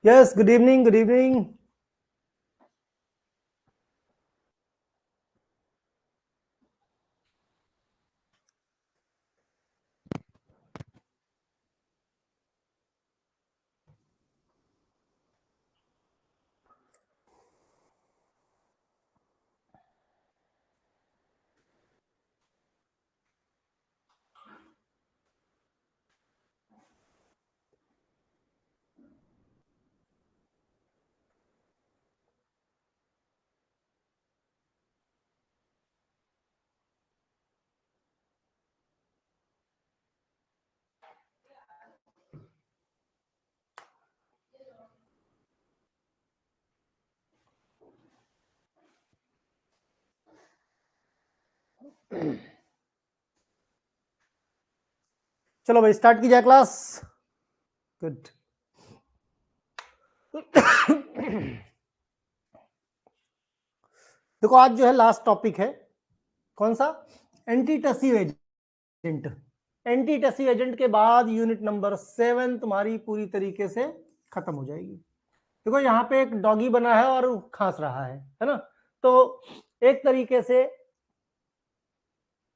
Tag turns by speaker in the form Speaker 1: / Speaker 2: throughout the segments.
Speaker 1: Yes, good evening, good evening. चलो भाई, start की जाए क्लास। गुड। देखो, आज जो है लास्ट टॉपिक है। कौन सा? Antitussive agent. एंटीटसिव एजेंट के बाद यूनिट नंबर 7 तुम्हारी पूरी तरीके से खत्म हो जाएगी। देखो, यहाँ पे एक डॉगी बना है और खांस रहा है ना? तो एक तरीके से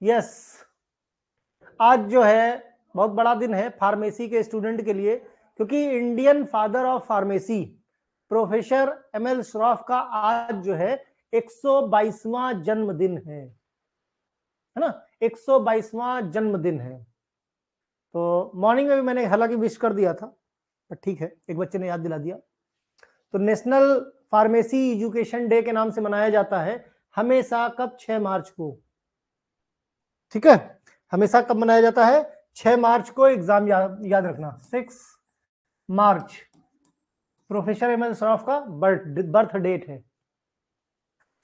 Speaker 1: यस, आज जो है बहुत बड़ा दिन है फार्मेसी के स्टूडेंट के लिए, क्योंकि Indian father of pharmacy professor ML Shroff का आज जो है 122वां जन्मदिन है ना? 122वां जन्मदिन है। तो मॉर्निंग में भी मैंने हालांकि विश कर दिया था, पर ठीक है, एक बच्चे ने याद दिला दिया। तो नेशनल फार्मेसी एजुकेशन डे के नाम से मनाया जाता है हमेशा। कब? 6 मार्च को। ठीक है, हमेशा कब मनाया जाता है? 6 मार्च को। एग्जाम याद रखना, 6 मार्च प्रोफेसर एमएल श्रॉफ का बर्थ डेट है।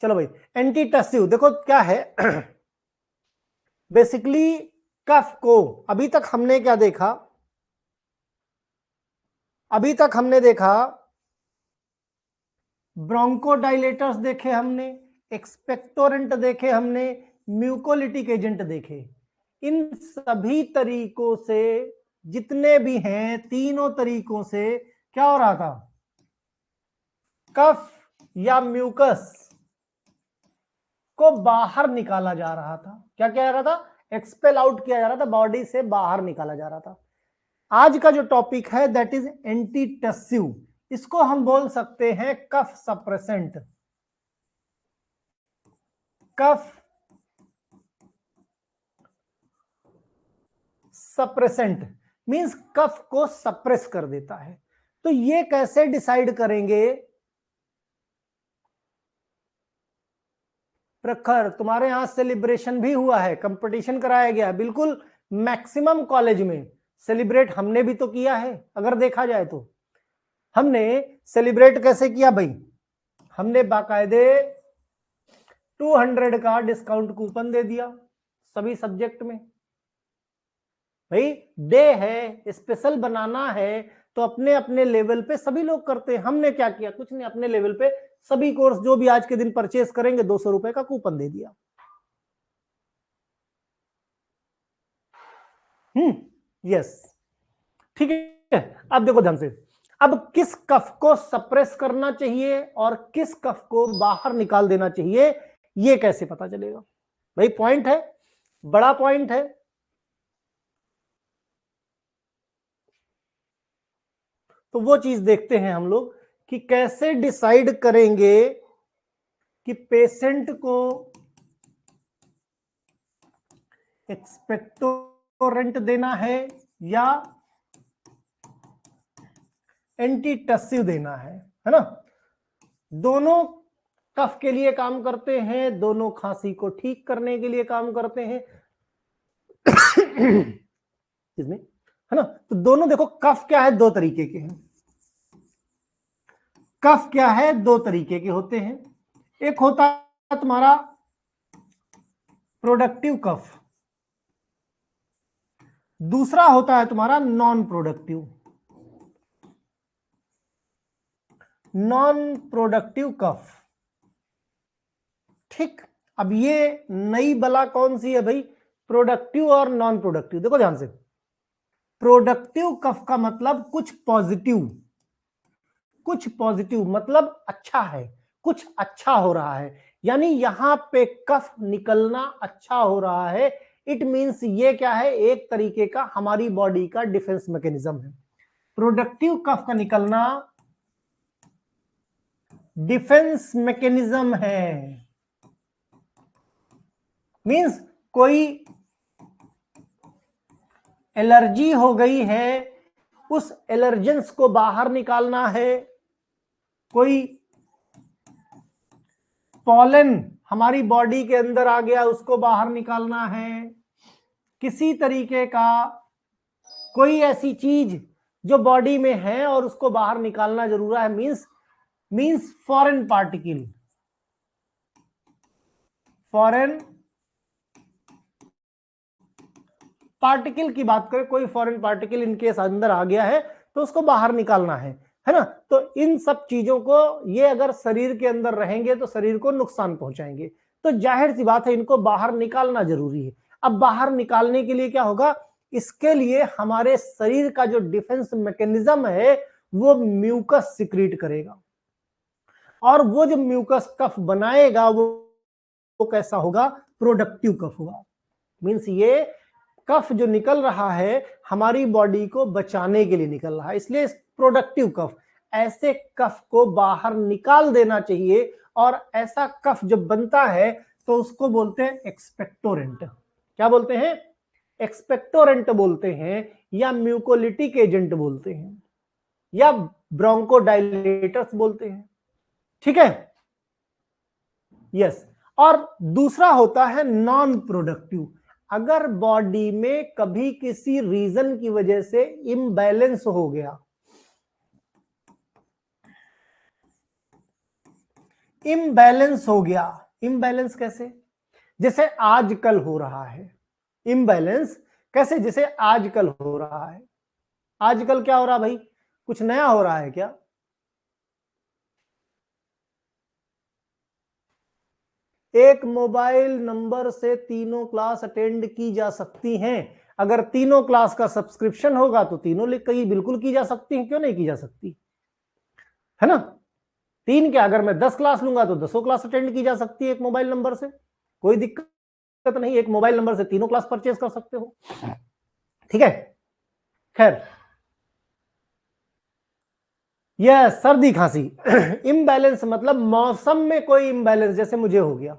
Speaker 1: चलो भाई, एंटीटसिव देखो क्या है। बेसिकली कफ को अभी तक हमने क्या देखा? अभी तक हमने देखा ब्रोंकोडाइलेटर्स देखे हमने, एक्सपेक्टोरेंट देखे हमने, म्यूकोलिटिक एजेंट देखे। इन सभी तरीकों से, जितने भी हैं, तीनों तरीकों से क्या हो रहा था? कफ या म्यूकस को बाहर निकाला जा रहा था। क्या किया जा रहा था? एक्सपेल आउट किया जा रहा था, बॉडी से बाहर निकाला जा रहा था। आज का जो टॉपिक है दैट इज एंटीटसिव। इसको हम बोल सकते हैं cough suppressant. Cough suppressant means cough को सप्रेस कर देता है। तो ये कैसे डिसाइड करेंगे? प्रखर, तुम्हारे यहां सेलिब्रेशन भी हुआ है, कंपटीशन कराया गया है, बिल्कुल मैक्सिमम कॉलेज में सेलिब्रेट हमने भी तो किया है। अगर देखा जाए तो हमने सेलिब्रेट कैसे किया भाई? हमने बाकायदे 200 का डिस्काउंट कूपन दे दिया सभी सब्जेक्ट में। भाई डे है, स्पेशल बनाना है, तो अपने अपने लेवल पे सभी लोग करते हैं। हमने क्या किया? कुछ नहीं, अपने लेवल पे सभी कोर्स जो भी आज के दिन परचेस करेंगे 200 रुपए का कूपन दे दिया। यस, ठीक है। अब देखो ध्यान से, अब किस कफ को सप्रेस करना चाहिए और किस कफ को बाहर निकाल देना चाहिए, ये कैसे पता चलेगा? भाई पॉइंट है, बड़ा पॉइंट है। तो वो चीज देखते हैं हम लोग कि कैसे डिसाइड करेंगे कि पेशेंट को एक्सपेक्टोरेंट देना है या एंटीटसिव देना है ना? दोनों कफ के लिए काम करते हैं, दोनों खांसी को ठीक करने के लिए काम करते हैं। इसमें है ना? तो दोनों देखो, कफ क्या है? दो तरीके के हैं। कफ क्या है? दो तरीके के होते हैं। एक होता है तुम्हारा प्रोडक्टिव कफ, दूसरा होता है तुम्हारा non productive. Non productive cough, ठीक। अब ये नई बला कौन सी है भाई? प्रोडक्टिव और नॉन प्रोडक्टिव। देखो ध्यान से, प्रोडक्टिव कफ का मतलब कुछ पॉजिटिव, कुछ पॉजिटिव मतलब अच्छा है, कुछ अच्छा हो रहा है, यानी यहां पे कफ निकलना अच्छा हो रहा है। इट मींस ये क्या है, एक तरीके का हमारी बॉडी का डिफेंस मैकेनिज्म है। प्रोडक्टिव कफ का निकलना डिफेंस मैकेनिज्म है। मींस कोई एलर्जी हो गई है, उस एलर्जेंस को बाहर निकालना है। कोई पॉलन हमारी बॉडी के अंदर आ गया, उसको बाहर निकालना है। किसी तरीके का कोई ऐसी चीज जो बॉडी में है और उसको बाहर निकालना जरूरी है। Means foreign particle, foreign particle की बात करें, कोई फॉरेन पार्टिकल इनके अंदर आ गया है तो उसको बाहर निकालना है ना। तो इन सब चीजों को ये अगर शरीर के अंदर रहेंगे तो शरीर को नुकसान पहुंचाएंगे, तो जाहिर सी बात है इनको बाहर निकालना जरूरी है। अब बाहर निकालने के लिए क्या होगा, इसके लिए हमारे शरीर का जो डिफेंस मैकेनिज्म है वो म्यूकस सिक्रीट करेगा, और वो जो म्यूकस कफ बनाएगा वो कैसा होगा, प्रोडक्टिव कफ होगा। मींस ये कफ जो निकल रहा है हमारी बॉडी को बचाने के लिए निकल रहा है, इसलिए प्रोडक्टिव कफ। ऐसे कफ को बाहर निकाल देना चाहिए, और ऐसा कफ जब बनता है तो उसको बोलते हैं एक्सपेक्टोरेंट। क्या बोलते हैं, एक्सपेक्टोरेंट बोलते हैं, या म्यूकोलिटिक एजेंट बोलते हैं, या ब्रोंकोडाइलेटर्स बोलते हैं। ठीक है, यस। और दूसरा होता है नॉन प्रोडक्टिव। अगर बॉडी में कभी किसी रीजन की वजह से इम्बैलेंस हो गया, इम्बैलेंस हो गया, इम्बैलेंस कैसे, जैसे आजकल हो रहा है। इम्बैलेंस कैसे, जैसे आजकल हो रहा है। आजकल क्या हो रहा भाई, कुछ नया हो रहा है क्या? एक मोबाइल नंबर से तीनों क्लास अटेंड की जा सकती हैं। अगर तीनों क्लास का सब्सक्रिप्शन होगा तो तीनों बिल्कुल की जा सकती हैं, क्यों नहीं की जा सकती, है ना। तीन क्या, अगर मैं 10 क्लास लूंगा तो 10 क्लास अटेंड की जा सकती है एक मोबाइल नंबर से, कोई दिक्कत नहीं। एक मोबाइल नंबर से तीनों क्लास परचेज कर सकते हो, ठीक है। खैर, यह सर्दी खांसी इम्बैलेंस मतलब मौसम में कोई इम्बैलेंस, जैसे मुझे हो गया।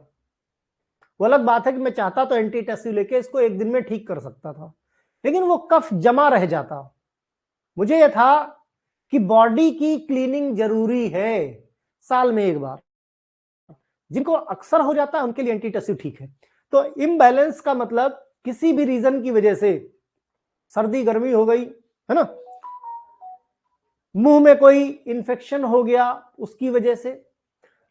Speaker 1: वो अलग बात है कि मैं चाहता तो एंटीटेसिव लेके इसको एक दिन में ठीक कर सकता था, लेकिन वो कफ जमा रह जाता। मुझे यह था कि बॉडी की क्लीनिंग जरूरी है साल में एक बार, जिनको अक्सर हो जाता है उनके लिए एंटीटेसिव ठीक है। तो इम्बैलेंस का मतलब किसी भी रीजन की वजह से सर्दी गर्मी हो गई, है ना, मुंह में कोई इंफेक्शन हो गया उसकी वजह से,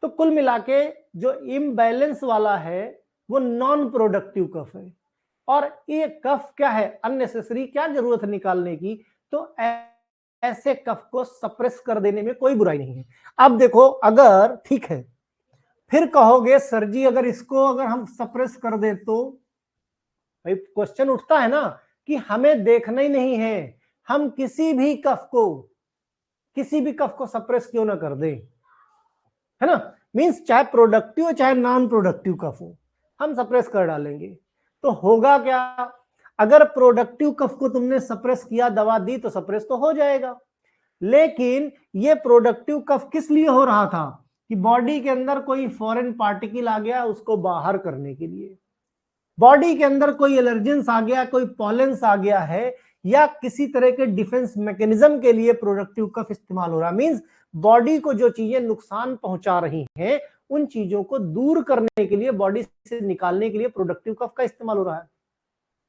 Speaker 1: तो कुल मिला के जो इम्बैलेंस वाला है वो नॉन प्रोडक्टिव कफ है। और ये कफ क्या है, अननेसेसरी, क्या जरूरत है निकालने की, तो ऐसे कफ को सप्रेस कर देने में कोई बुराई नहीं है। अब देखो, अगर ठीक है, फिर कहोगे सर जी अगर इसको अगर हम सप्रेस कर दे तो, भाई क्वेश्चन उठता है ना कि हमें देखना ही नहीं है, हम किसी भी कफ को सप्रेस क्यों ना कर दे, है ना। मींस चाहे प्रोडक्टिव हो चाहे नॉन प्रोडक्टिव कफ हो, हम सप्रेस कर डालेंगे। तो होगा क्या, अगर प्रोडक्टिव कफ को तुमने सप्रेस किया, दवा दी, तो सप्रेस तो हो जाएगा। लेकिन ये प्रोडक्टिव कफ किस लिए हो रहा था, कि बॉडी के अंदर कोई फॉरेन पार्टिकल आ गया उसको बाहर करने के लिए, बॉडी के अंदर कोई एलर्जेंस आ गया, कोई पॉलेंस आ गया है, या किसी तरह के डिफेंस मैकेनिज्म के लिए प्रोडक्टिव कफ इस्तेमाल हो रहा है। मींस बॉडी को जो चीजें नुकसान पहुंचा रही हैं उन चीजों को दूर करने के लिए, बॉडी से निकालने के लिए प्रोडक्टिव कफ का इस्तेमाल हो रहा है।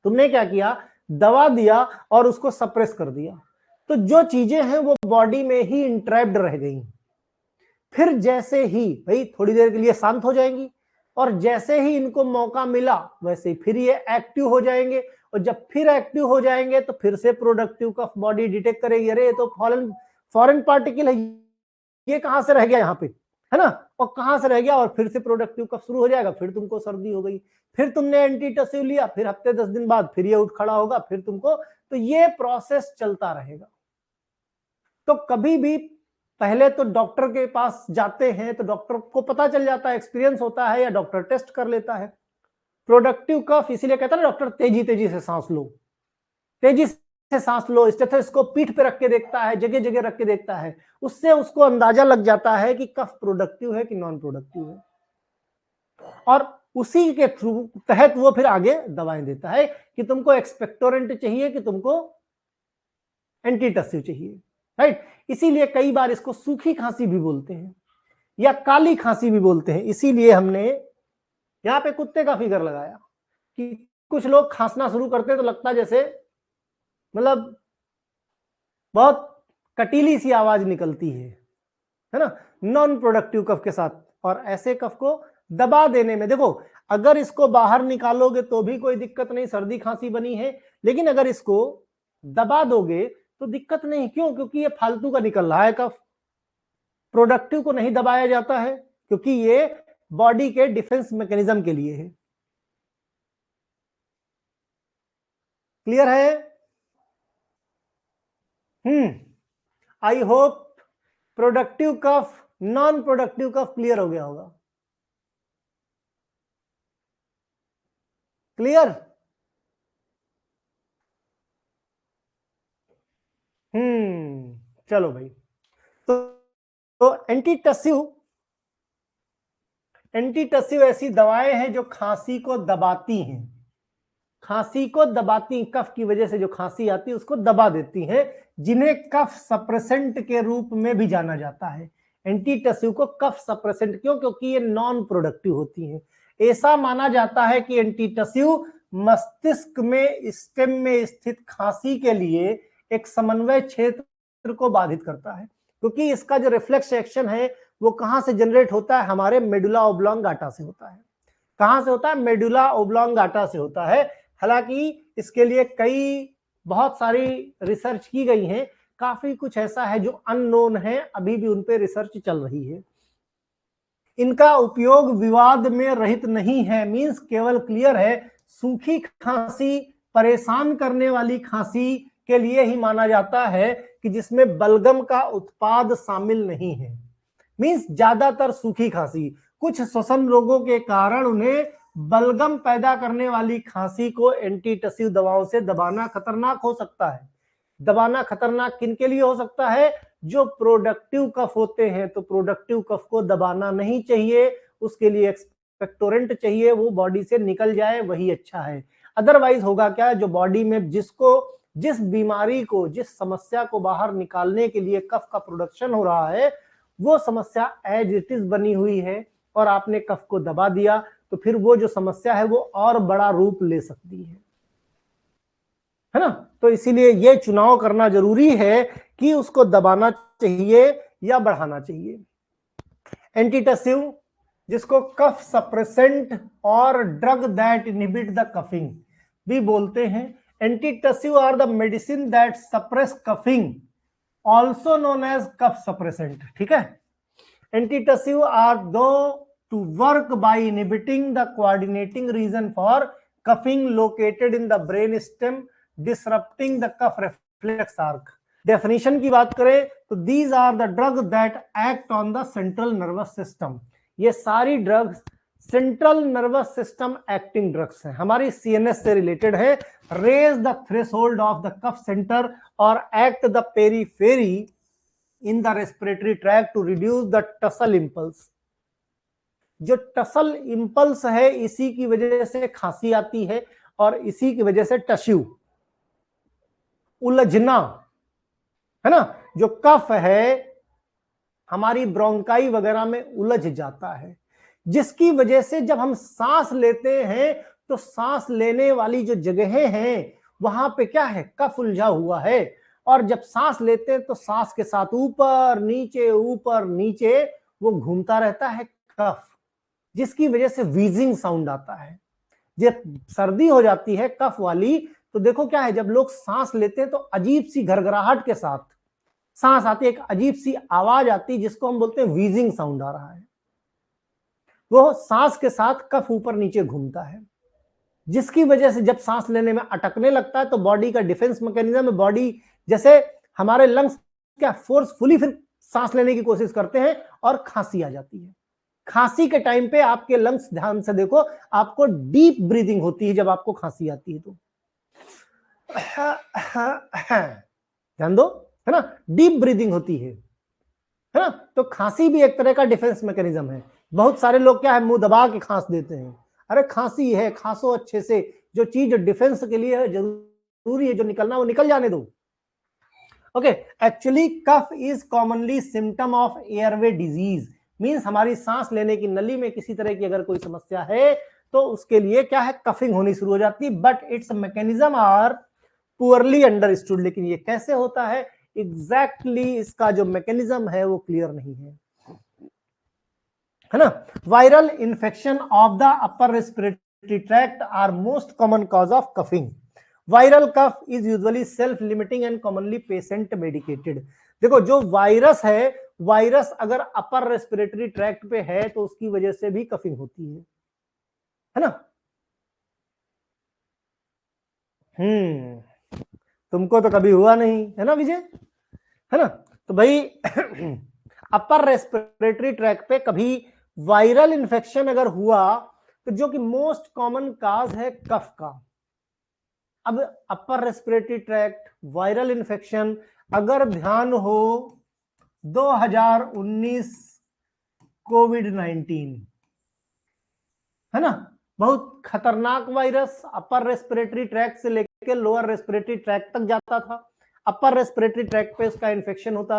Speaker 1: तुमने क्या किया, दवा दिया और उसको सप्रेस कर दिया, तो जो चीजें हैं वो बॉडी में ही इंट्रैप्ड रह गई। फिर जैसे ही भाई थोड़ी देर के लिए शांत हो जाएंगी, और जैसे ही इनको मौका मिला वैसे ही फिर ये एक्टिव हो जाएंगे, और जब फिर एक्टिव हो जाएंगे तो फिर से प्रोडक्टिव कफ बॉडी डिटेक्ट करेगी, अरे ये तो फॉरेन पार्टिकल है, ये कहां से रह गया यहाँ पे, है ना, और कहां से रह गया, और फिर से प्रोडक्टिव कफ शुरू हो जाएगा, फिर तुमको सर्दी हो गई, फिर तुमने एंटीटसिव लिया, फिर हफ्ते 10 दिन बाद फिर ये उठ खड़ा होगा, फिर तुमको, तो ये प्रोसेस चलता रहेगा। तो कभी भी पहले तो डॉक्टर के पास जाते हैं तो डॉक्टर को पता चल जाता है, एक्सपीरियंस होता है, या डॉक्टर टेस्ट कर लेता है। प्रोडक्टिव कफ इसीलिए कहता है ना डॉक्टर तेजी तेजी से सांस लो, तेजी से सांस लो। स्टेथोस्कोप पीठ पे रख के देखता है, जगह जगह रख के देखता है, उससे उसको अंदाजा लग जाता है कि कफ प्रोडक्टिव है कि नॉन प्रोडक्टिव है, और उसी के थ्रू तहत वो फिर आगे दवाएं देता है कि तुमको एक्सपेक्टोरेंट चाहिए कि तुमको एंटीटसिव चाहिए, राइट। इसीलिए कई बार इसको सूखी खांसी भी बोलते हैं या काली खांसी भी बोलते हैं। इसीलिए हमने यहां पे कुत्ते का फिगर लगाया कि कुछ लोग खांसना शुरू करते हैं तो लगता है जैसे मतलब बहुत कटीली सी आवाज निकलती है ना, नॉन प्रोडक्टिव कफ के साथ। और ऐसे कफ को दबा देने में, देखो अगर इसको बाहर निकालोगे तो भी कोई दिक्कत नहीं, सर्दी खांसी बनी है, लेकिन अगर इसको दबा दोगे तो दिक्कत नहीं। क्यों? क्योंकि ये फालतू का निकल रहा है कफ, प्रोडक्टिव को नहीं दबाया जाता है क्योंकि ये बॉडी के डिफेंस मैकेनिज्म के लिए है। क्लियर है? I hope productive cough, non productive cough clear हो गया होगा। क्लियर? चलो भाई, तो एंटीटसिव ऐसी दवाएं हैं जो खांसी को दबाती हैं, खांसी को दबाती, कफ की वजह से जो खांसी आती है उसको दबा देती हैं, जिन्हें कफ सप्रेसेंट के रूप में भी जाना जाता है। एंटीटसिव को कफ सप्रेसेंट क्यों? क्योंकि ये नॉन प्रोडक्टिव होती हैं। ऐसा माना जाता है कि एंटीटसिव मस्तिष्क में स्टेम में स्थित खांसी के लिए एक समन्वय क्षेत्र को बाधित करता है, क्योंकि इसका जो रिफ्लेक्स एक्शन है वो कहां से जनरेट होता है? हमारे मेडुला ओब्लॉन्गाटा से होता है। कहां से होता है? मेडुला ओब्लॉन्गाटा से होता है। हालांकि इसके लिए कई बहुत सारी रिसर्च की गई है, काफी कुछ ऐसा है जो अननोन है, अभी भी उन पे रिसर्च चल रही है। इनका उपयोग विवाद में रहित नहीं है, मींस केवल क्लियर है, सूखी खांसी, परेशान करने वाली खांसी के लिए ही माना जाता है कि जिसमें बलगम का उत्पाद शामिल नहीं है। मींस ज्यादातर सूखी खांसी, कुछ श्वसन रोगों के कारण उन्हें बलगम पैदा करने वाली खांसी को एंटीटसिव दवाओं से दबाना खतरनाक हो सकता है। दबाना खतरनाक किन के लिए हो सकता है? जो प्रोडक्टिव कफ होते हैं। तो प्रोडक्टिव कफ को दबाना नहीं चाहिए, उसके लिए एक्सपेक्टोरेंट चाहिए, वो बॉडी से निकल जाए, वही अच्छा है। अदरवाइज होगा क्या? जो बॉडी में जिस बीमारी को, जिस समस्या को बाहर निकालने के लिए कफ का प्रोडक्शन हो रहा है, वो समस्या एज इट इज बनी हुई है और आपने कफ को दबा दिया, तो फिर वो जो समस्या है वो और बड़ा रूप ले सकती है ना। तो इसीलिए ये चुनाव करना जरूरी है कि उसको दबाना चाहिए या बढ़ाना चाहिए। एंटीटसिव, जिसको कफ सप्रेसेंट और drug that inhibit the coughing भी बोलते हैं। Antitussive are the medicine that suppress coughing, also known as cough suppressant. ठीक है। Antitussive are do to work by inhibiting the coordinating region for cuffing located in the brain stem, disrupting the cuff reflex arc. Definition की बात करें तो these are the drugs that act on the central nervous system. ये सारी drugs central nervous system acting drugs हैं, हमारी CNS से related है। Raise the threshold of the cough centre और act the periphery in the respiratory tract to reduce the tussal impulse. जो tussal impulse है, इसी की वजह से खांसी आती है और इसी की वजह से टश्यू उलझना, है ना, जो कफ है हमारी ब्रोंकाई वगैरह में उलझ जाता है, जिसकी वजह से जब हम सांस लेते हैं तो सांस लेने वाली जो जगहें हैं वहां पे क्या है? कफ उलझा हुआ है। और जब सांस लेते हैं तो सांस के साथ ऊपर नीचे वो घूमता रहता है कफ, जिसकी वजह से व्हीजिंग साउंड आता है। जब सर्दी हो जाती है कफ वाली तो देखो क्या है, जब लोग सांस लेते हैं तो अजीब सी घरघराहट के साथ सांस आती है, एक अजीब सी आवाज आती है जिसको हम बोलते हैं व्हीजिंग साउंड आ रहा है। वो सांस के साथ कफ ऊपर नीचे घूमता है, जिसकी वजह से जब सांस लेने में अटकने लगता है तो बॉडी का डिफेंस मैकेनिज्म, बॉडी जैसे हमारे लंग्स क्या फोर्सफुली फिर सांस लेने की कोशिश करते हैं और खांसी आ जाती है। खांसी के टाइम पे आपके लंग्स, ध्यान से देखो, आपको डीप ब्रीदिंग होती है जब आपको खांसी आती है तो ध्यान दो, है ना, डीप ब्रीदिंग होती है ना। तो खांसी भी एक तरह का डिफेंस मैकेनिज्म है। बहुत सारे लोग क्या है, मुंह दबा के खांस देते हैं। अरे खांसी है, खांसो अच्छे से, जो चीज डिफेंस के लिए है, जरूरी है, जो निकलना वो निकल जाने दो। Okay, actually cough is commonly symptom of airway disease, means हमारी सांस लेने की नली में किसी तरह की अगर कोई समस्या है तो उसके लिए क्या है, कफिंग होनी शुरू हो जाती है। But its mechanism are poorly understood, लेकिन ये कैसे होता है एग्जैक्टली इसका जो मैकेनिज्म है वो क्लियर नहीं है ना। Viral infection of the upper respiratory tract are most common cause of coughing. Viral cough is usually self limiting and commonly patient medicated. देखो जो वायरस है, वायरस अगर अपर रेस्पिरेटरी ट्रैक्ट पे है तो उसकी वजह से भी कफिंग होती है ना। तुमको तो कभी हुआ नहीं है ना विजय, है ना। तो भाई अपर रेस्पिरेटरी ट्रैक पे कभी वायरल इन्फेक्शन अगर हुआ तो जो कि मोस्ट कॉमन काज है कफ का। अब अपर रेस्पिरेटरी ट्रैक्ट वायरल इन्फेक्शन, अगर ध्यान हो 2019 कोविड-19, है ना, बहुत खतरनाक वायरस, अपर रेस्पिरेटरी ट्रैक्ट से लेकर लोअर रेस्पिरेटरी ट्रैक्ट तक जाता था। अपर रेस्पिरेटरी ट्रैक्ट पे उसका इन्फेक्शन होता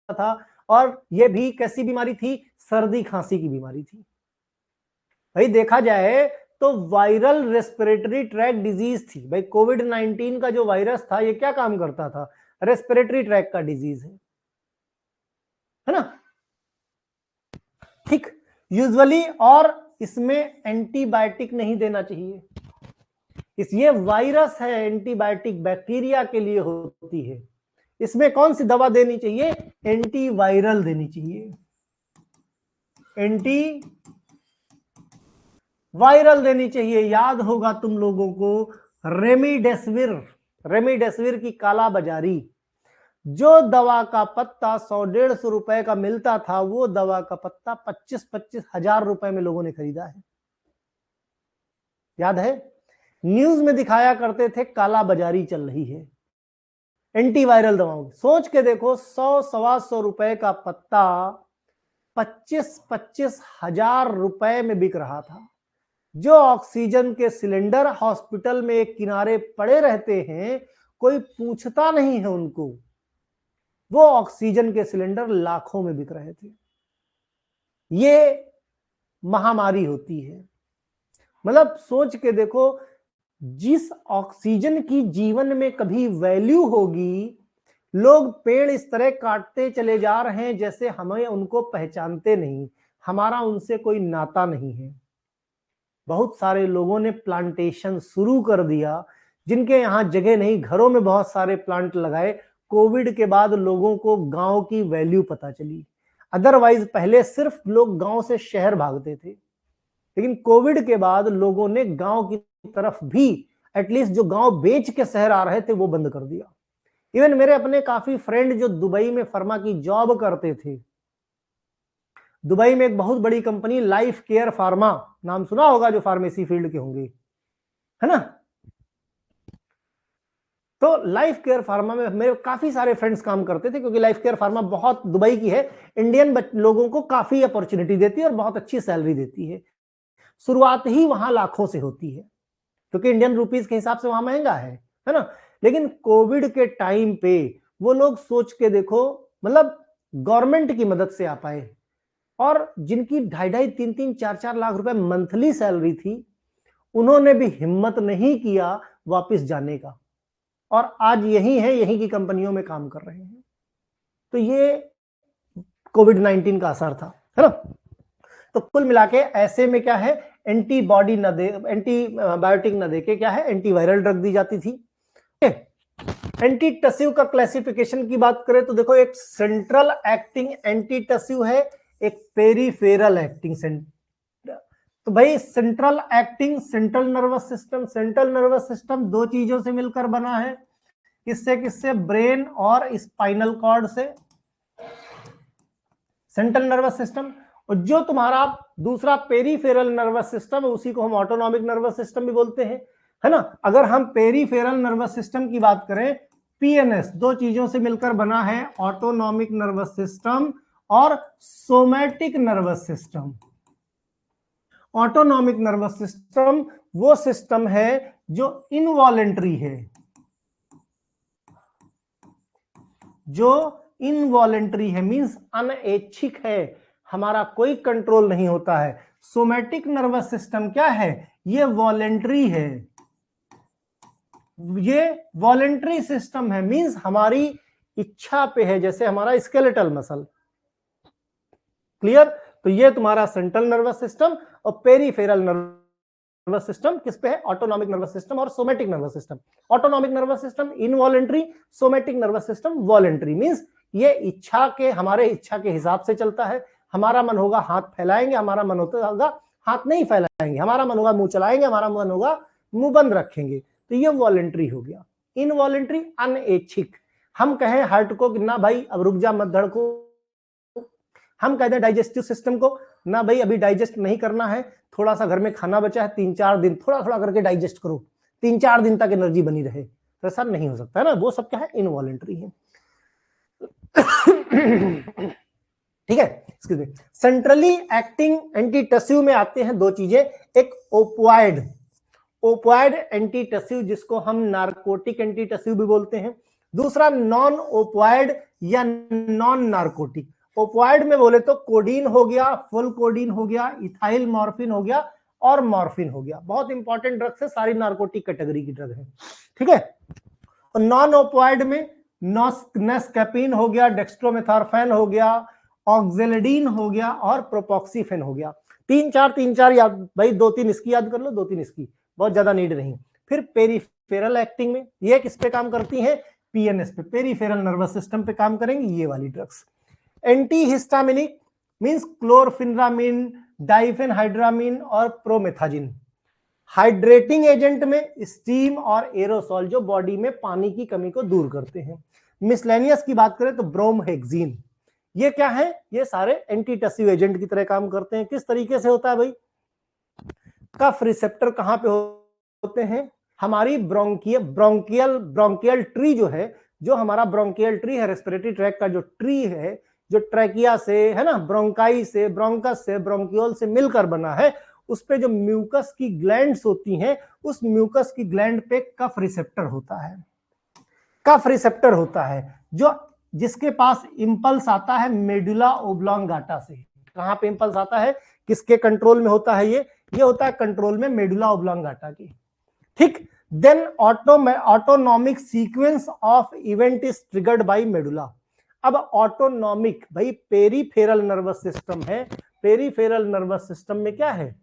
Speaker 1: था और यह भी कैसी बीमारी थी, सर्दी खांसी की बीमारी थी। भाई देखा जाए तो वायरल रेस्पिरेटरी ट्रैक्ट डिजीज थी। भाई कोविड-19 का जो वायरस था ये क्या काम करता था, रेस्पिरेटरी ट्रैक्ट का डिजीज है ना, ठीक। यूजुअली और इसमें एंटीबायोटिक नहीं देना चाहिए, ये वायरस है, एंटीबायोटिक बैक्टीरिया के लिए होती है। इसमें कौन सी दवा देनी चाहिए, एंटीवायरल देनी चाहिए, एंटी वायरल देनी चाहिए। याद होगा तुम लोगों को रेमिडेसिविर, रेमिडेसिविर की काला बाजारी, जो दवा का पत्ता 100-150 रुपए का मिलता था वो दवा का पत्ता 25-25 हजार रुपए में लोगों ने खरीदा है। याद है, न्यूज में दिखाया करते थे काला बाजारी चल रही है एंटीवायरल दवाओं की। सोच के देखो 100-125 रुपए का पत्ता 25-25 हजार रुपए में बिक रहा था। जो ऑक्सीजन के सिलेंडर हॉस्पिटल में एक किनारे पड़े रहते हैं, कोई पूछता नहीं है उनको, वो ऑक्सीजन के सिलेंडर लाखों में बिक रहे थे। ये महामारी होती है। मतलब सोच के देखो, जिस ऑक्सीजन की जीवन में कभी वैल्यू होगी, लोग पेड़ इस तरह काटते चले जा रहे हैं जैसे हमें उनको पहचानते नहीं, हमारा उनसे कोई नाता नहीं है। बहुत सारे लोगों ने प्लांटेशन शुरू कर दिया, जिनके यहाँ जगह नहीं, घरों में बहुत सारे प्लांट लगाए। कोविड के बाद लोगों को गांव की वैल्यू पता चली। अदरवाइज पहले सिर्फ लोग गांव से शहर भागते थे, लेकिन कोविड के बाद लोगों ने गांव की तरफ भी, एटलीस्ट जो गांव बेच के शहर आ रहे थे वो बंद कर दिया। इवन मेरे अपने काफी फ्रेंड जो दुबई में फार्मा की जॉब करते थे, दुबई में एक बहुत बड़ी कंपनी लाइफ केयर फार्मा, नाम सुना होगा जो फार्मेसी फील्ड के होंगे, है ना। तो लाइफ केयर फार्मा में मेरे काफी सारे फ्रेंड्स काम करते थे, क्योंकि लाइफ केयर फार्मा बहुत दुबई की है, इंडियन लोगों को काफी अपॉर्चुनिटी देती है और बहुत अच्छी सैलरी देती है। शुरुआत ही वहां लाखों से होती है, क्योंकि इंडियन रुपीस के हिसाब से वहां महंगा है ना। लेकिन कोविड के टाइम पे वो लोग सोच के देखो, मतलब गवर्नमेंट की मदद से आ पाए, और जिनकी 2.5-3-4 लाख रुपए मंथली सैलरी थी, उन्होंने भी हिम्मत नहीं किया वापस जाने का, और आज यही है, यही की कंपनियों में काम कर रहे हैं। तो ये कोविड-19 का असर था, है ना। तो कुल मिला के ऐसे में क्या है, एंटीबॉडी न दे, एंटीबायोटिक न देके क्या है, एंटीवायरल ड्रग दी जाती थी। एंटीटसिव का क्लासिफिकेशन की बात करें तो देखो, एक सेंट्रल एक्टिंग एंटीटसिव है, एक पेरिफेरल एक्टिंग तो भाई central acting, central nervous system, central nervous system दो चीजों से मिलकर बना है, किससे किससे, ब्रेन और स्पाइनल कॉर्ड से। Central nervous system. और जो तुम्हारा दूसरा पेरीफेरल नर्वस सिस्टम है उसी को हम ऑटोनॉमिक नर्वस सिस्टम भी बोलते हैं, है ना। अगर हम पेरीफेरल नर्वस सिस्टम की बात करें, पीएनएस दो चीजों से मिलकर बना है, ऑटोनॉमिक नर्वस सिस्टम और somatic nervous system. Autonomic nervous system वो सिस्टम है जो इनवॉलेंट्री है, जो इनवॉलेंट्री है, मींस अनैच्छिक है, हमारा कोई कंट्रोल नहीं होता है। सोमैटिक नर्वस सिस्टम क्या है, ये वॉलेंट्री है, ये वॉलेंट्री सिस्टम है, मींस हमारी इच्छा पे है, जैसे हमारा स्केलेटल मसल। क्लियर। तो ये तुम्हारा सेंट्रल नर्वस सिस्टम और पेरीफेरल नर्वस सिस्टम किस पे है, ऑटोनॉमिक नर्वस सिस्टम और somatic nervous system. Autonomic nervous system involuntary, somatic nervous system voluntary, means ये इच्छा के, हमारे इच्छा के हिसाब से चलता है। हमारा मन होगा हाथ फैलाएंगे, हमारा मन होगा हाथ नहीं फैलाएंगे, हमारा मन होगा मुंह चलाएंगे, हमारा मन होगा मुंह बंद रखेंगे। तो ये वॉलेंट्री हो गया। इनवॉलेंट्री अनैच्छिक, हम कहें हार्ट को ना भाई अब रुक जा मत धड़को, हम कहते हैं डाइजेस्टिव सिस्टम को ना भाई अभी डाइजेस्ट नहीं करना है, थोड़ा सा घर में खाना बचा है 3-4 दिन थोड़ा थोड़ा करके डाइजेस्ट करो, 3-4 दिन तक एनर्जी बनी रहे, तो ऐसा नहीं हो सकता है ना, वो सब क्या है, इनवॉलेंट्री है। ठीक है। Excuse me. Centrally acting antitussive में आते हैं दो चीजें, एक ओपियोइड, ओपियोइड एंटीटसिव जिसको हम नार्कोटिक एंटीटसिव भी बोलते हैं, दूसरा नॉन ओपियोइड या नॉन नार्कोटिक। ओपियोइड में बोले तो कोडीन हो गया, फुल कोडीन हो गया, इथाइल मॉर्फिन हो गया और मॉर्फिन हो गया, बहुत इंपॉर्टेंट ड्रग्स है, सारी नार्कोटिक कैटेगरी की ड्रग है। ठीक है। और नॉन ओपियोइड में नेस्कैपिन हो गया, डेक्स्ट्रोमेथॉर्फेन हो गया, ऑक्जेलिडीन हो गया और प्रोपोक्सीफेन हो गया। 3-4 याद भाई, 2-3 इसकी याद कर लो, 2-3 इसकी, बहुत ज्यादा नीड नहीं। फिर पेरीफेरल एक्टिंग में ये किस पे काम करती है, पीएनएस पे, पेरीफेरल नर्वस सिस्टम पे काम करेंगी ये वाली ड्रग्स। एंटीहिस्टामिनिक मींस क्लोरफिनरामिन, डाइफेनहाइड्रामिन और प्रोमेथाजिन। हाइड्रेटिंग एजेंट में स्टीम और एरोसॉल जो बॉडी में पानी की कमी को दूर करते हैं। मिसलेनियस की बात करें तो ब्रोमहेक्सिन, ये क्या है, ये सारे एंटीटसिव एजेंट की तरह काम करते हैं। किस तरीके से होता है भाई, कफ रिसेप्टर कहां पे होते हैं, हमारी ब्रोंकियल ट्री जो है, जो हमारा ब्रोंकियल ट्री है, रेस्पिरेटरी ट्रैक का जो ट्री है, जो ट्रैकिया से है ना, ब्रोंकाई से, ब्रोंकस से, ब्रोंकियोल से मिलकर बना है, उस पे जो म्यूकस की ग्लैंड्स होती हैं, उस म्यूकस की ग्लैंड पे कफ रिसेप्टर होता है, कफ रिसेप्टर होता है, जो जिसके पास इंपल्स आता है मेडुला ओब्लॉन्गाटा से। कहां पे इंपल्स आता है, किसके कंट्रोल में होता है ये होता है कंट्रोल में मेडुला ओब्लॉन्गाटा की। ठीक। Then autonomic sequence of event is triggered by medulla. अब ऑटोनॉमिक भाई पेरीफेरल नर्वस सिस्टम है, पेरीफेरल नर्वस सिस्टम में क्या है,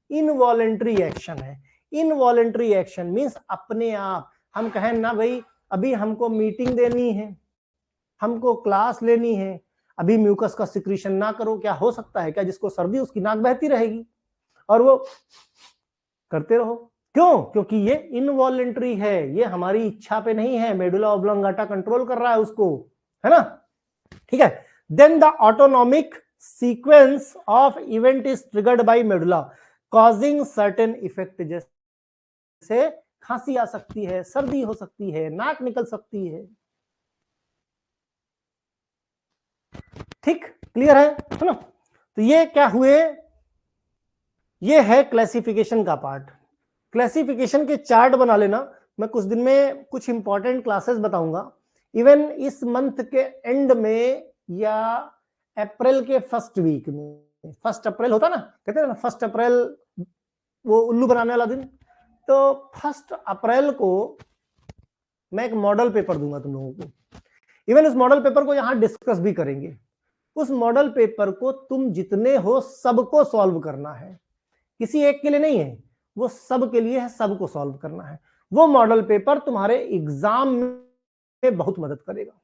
Speaker 1: इनवॉलेंट्री एक्शन है। इनवॉलेंट्री एक्शन मींस अपने आप, हम कहें ना भाई अभी हमको मीटिंग देनी है, हमको क्लास लेनी है, अभी म्यूकस का सिक्रीशन ना करो, क्या हो सकता है क्या, जिसको सर्दी उसकी नाक बहती रहेगी और वो करते रहो, क्यों, क्योंकि ये इनवॉलेंट्री है, ये हमारी इच्छा पे नहीं है, मेडुला ऑब्लॉन्गाटा कंट्रोल कर रहा है उसको, है ना। ठीक है। Then the autonomic sequence of event is triggered by medulla causing certain effect, जैसे खांसी आ सकती है, सर्दी हो सकती है, नाक निकल सकती है। ठीक, क्लियर है ना। तो ये क्या हुए, ये है क्लासिफिकेशन का पार्ट। क्लासिफिकेशन के चार्ट बना लेना, मैं कुछ दिन में कुछ इंपॉर्टेंट क्लासेस बताऊंगा, इवन इस मंथ के एंड में या अप्रैल के फर्स्ट वीक में, 1 अप्रैल होता ना, कहते हैं ना 1 अप्रैल वो उल्लू बनाने वाला दिन, तो 1 अप्रैल को मैं एक मॉडल पेपर दूंगा तुम लोगों को, इवन उस मॉडल पेपर को यहां डिस्कस भी करेंगे। उस मॉडल पेपर को तुम जितने हो सबको सॉल्व करना है, किसी एक के लिए नहीं है, वो सब के लिए है, सबको सॉल्व करना है। वो मॉडल पेपर तुम्हारे एग्जाम में बहुत मदद करेगा,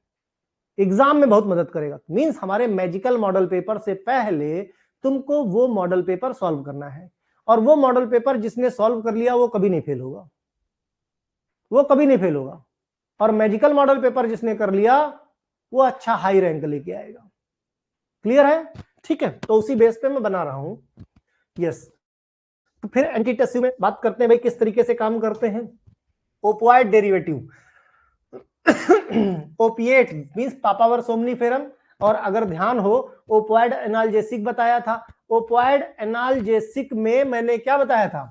Speaker 1: एग्जाम में बहुत मदद करेगा। मींस हमारे मैजिकल मॉडल पेपर से पहले तुमको वो मॉडल पेपर सॉल्व करना है, और वो मॉडल पेपर जिसने सॉल्व कर लिया वो कभी नहीं फेल होगा, वो कभी नहीं फेल होगा। और मैजिकल मॉडल पेपर जिसने कर लिया वो अच्छा हाई रैंक लेके आएगा। क्लियर है? ठीक है, तो उसी बेस पे मैं बना रहा हूं। यस, तो फिर एंटीटसिव में बात करते हैं भाई किस तरीके से काम करते हैं। Opioid derivative, opiate means papaver somniferum, और अगर ध्यान हो ओपियोइड एनाल्जेसिक बताया था। ओपियोइड एनाल्जेसिक में मैंने क्या बताया था,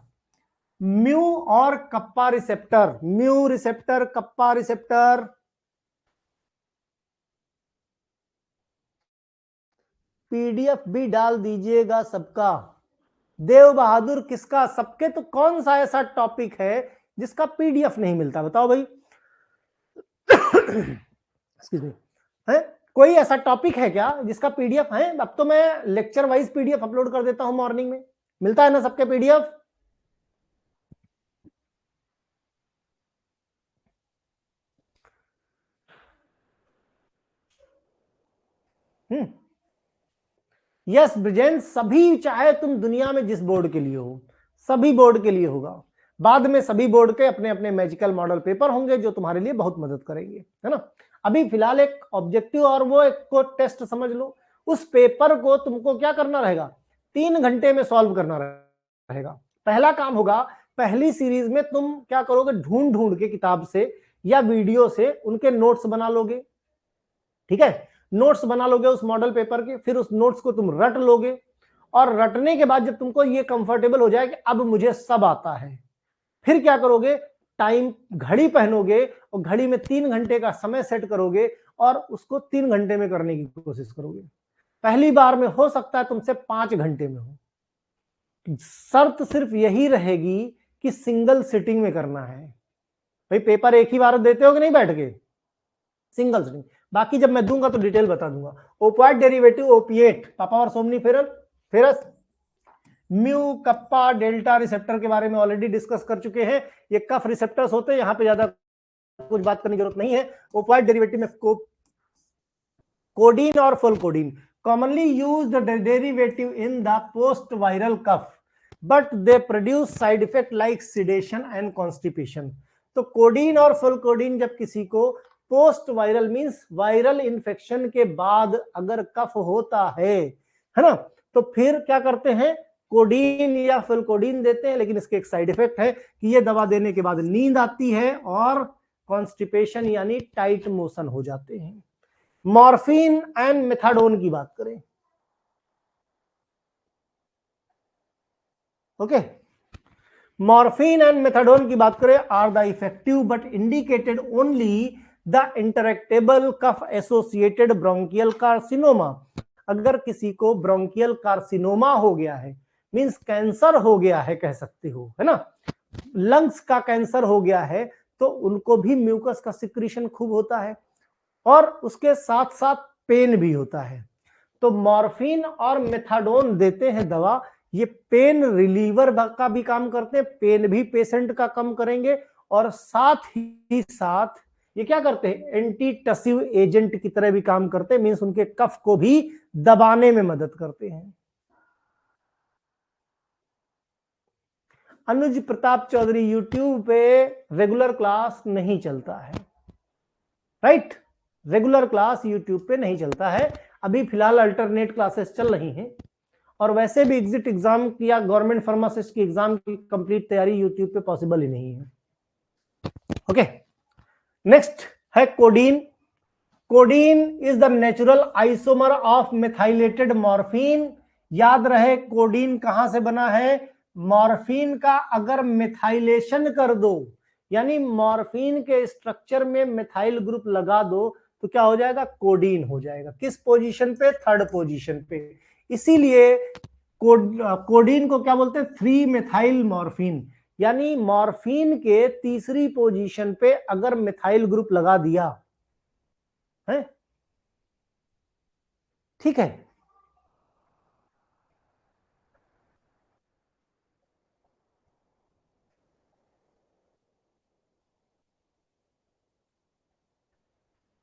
Speaker 1: म्यू और kappa receptor, mu receptor kappa receptor. PDF भी डाल दीजिएगा सबका। देव बहादुर किसका, सबके। तो कौन सा ऐसा टॉपिक है जिसका पीडीएफ नहीं मिलता, बताओ भाई। एक्सक्यूज मी, है कोई ऐसा टॉपिक है क्या जिसका पीडीएफ है? अब तो मैं लेक्चर वाइज पीडीएफ अपलोड कर देता हूं मॉर्निंग में, मिलता है ना सबके पीडीएफ? यस ब्रिजेंस, सभी, चाहे तुम दुनिया में जिस बोर्ड के लिए हो, सभी बोर्ड के लिए होगा। बाद में सभी बोर्ड के अपने अपने मैजिकल मॉडल पेपर होंगे जो तुम्हारे लिए बहुत मदद करेंगे, है ना। अभी फिलहाल एक ऑब्जेक्टिव और वो एक को टेस्ट समझ लो। उस पेपर को तुमको क्या करना रहेगा, 3 घंटे में सॉल्व करना रहेगा। पहला काम होगा, पहली सीरीज में तुम क्या करोगे, ढूंढ ढूंढ के किताब से या वीडियो से उनके नोट्स बना लोगे। ठीक है, नोट्स बना लोगे उस मॉडल पेपर के, फिर उस नोट्स को तुम रट लोगे, और रटने के बाद जब तुमको ये कंफर्टेबल हो जाए कि अब मुझे सब आता है, फिर क्या करोगे, टाइम घड़ी पहनोगे और घड़ी में 3 घंटे का समय सेट करोगे और उसको 3 घंटे में करने की कोशिश करोगे। पहली बार में हो सकता है तुमसे 5 घंटे में हो। शर्त सिर्फ यही रहेगी कि सिंगल सिटिंग में करना है। भाई पेपर एक ही बार देते हो कि नहीं बैठ के, सिंगल सिटिंग। बाकी जब मैं दूंगा तो डिटेल बता दूंगा। Opioid derivative, opiate, papaver somniferum, फेरस, म्यू, कप्पा, डेल्टा रिसेप्टर के बारे में ऑलरेडी डिस्कस कर चुके हैं। ये कफ रिसेप्टर्स होते हैं, यहां पे ज्यादा कुछ बात करने की जरूरत नहीं है। ओपियोइड डेरिवेटिव में कोडीन और फुलकोडीन commonly used derivative in the post viral cough, but they produce side effect like sedation and constipation. तो कोडीन और फुलकोडीन जब किसी को post viral means viral infection के बाद अगर कफ होता है ना, तो फिर क्या करते हैं, कोडीन या फुलकोडीन देते हैं। लेकिन इसके एक साइड इफेक्ट है कि ये दवा देने के बाद नींद आती है और कॉन्स्टिपेशन यानी टाइट मोशन हो जाते हैं। मॉर्फिन एंड मेथाडोन की बात करें, ओके, मॉर्फिन एंड मेथाडोन की बात करें, are the effective but indicated only the intractable cough associated bronchial carcinoma. अगर किसी को ब्रोंकियल कार्सिनोमा हो गया है, मींस कैंसर हो गया है कह सकते हो, है ना, लंग्स का कैंसर हो गया है, तो उनको भी म्यूकस का सिक्रीशन खूब होता है और उसके साथ साथ पेन भी होता है। तो मॉर्फिन और मेथाडोन देते हैं दवा, ये पेन रिलीवर का भी काम करते हैं, पेन भी पेशेंट का कम करेंगे, और साथ ही साथ ये क्या करते हैं, एंटी टसिव एजेंट की तरह भी काम करते हैं, मींस उनके कफ को भी दबाने में मदद करते हैं। अनुज प्रताप चौधरी, यूट्यूब पे रेगुलर क्लास नहीं चलता है, राइट, रेगुलर क्लास यूट्यूब पे नहीं चलता है। अभी फिलहाल अल्टरनेट क्लासेस चल रही हैं, और वैसे भी एग्जिट एग्जाम या गवर्नमेंट फार्मासिस्ट की एग्जाम की कंप्लीट तैयारी यूट्यूब पे पॉसिबल ही नहीं है। ओके, नेक्स्ट है codeine. Codeine is the natural isomer of methylated morphine. याद रहे कोडीन कहां से बना है, मॉर्फिन का अगर मिथाइलेशन कर दो, यानी मॉर्फिन के स्ट्रक्चर में मिथाइल ग्रुप लगा दो, तो क्या हो जाएगा, कोडीन हो जाएगा। किस पोजीशन पे, थर्ड पोजीशन पे। इसीलिए कोडीन को क्या बोलते हैं, 3 मिथाइल मॉर्फिन, यानी मॉर्फिन के तीसरी पोजीशन पे अगर मिथाइल ग्रुप लगा दिया है, ठीक है,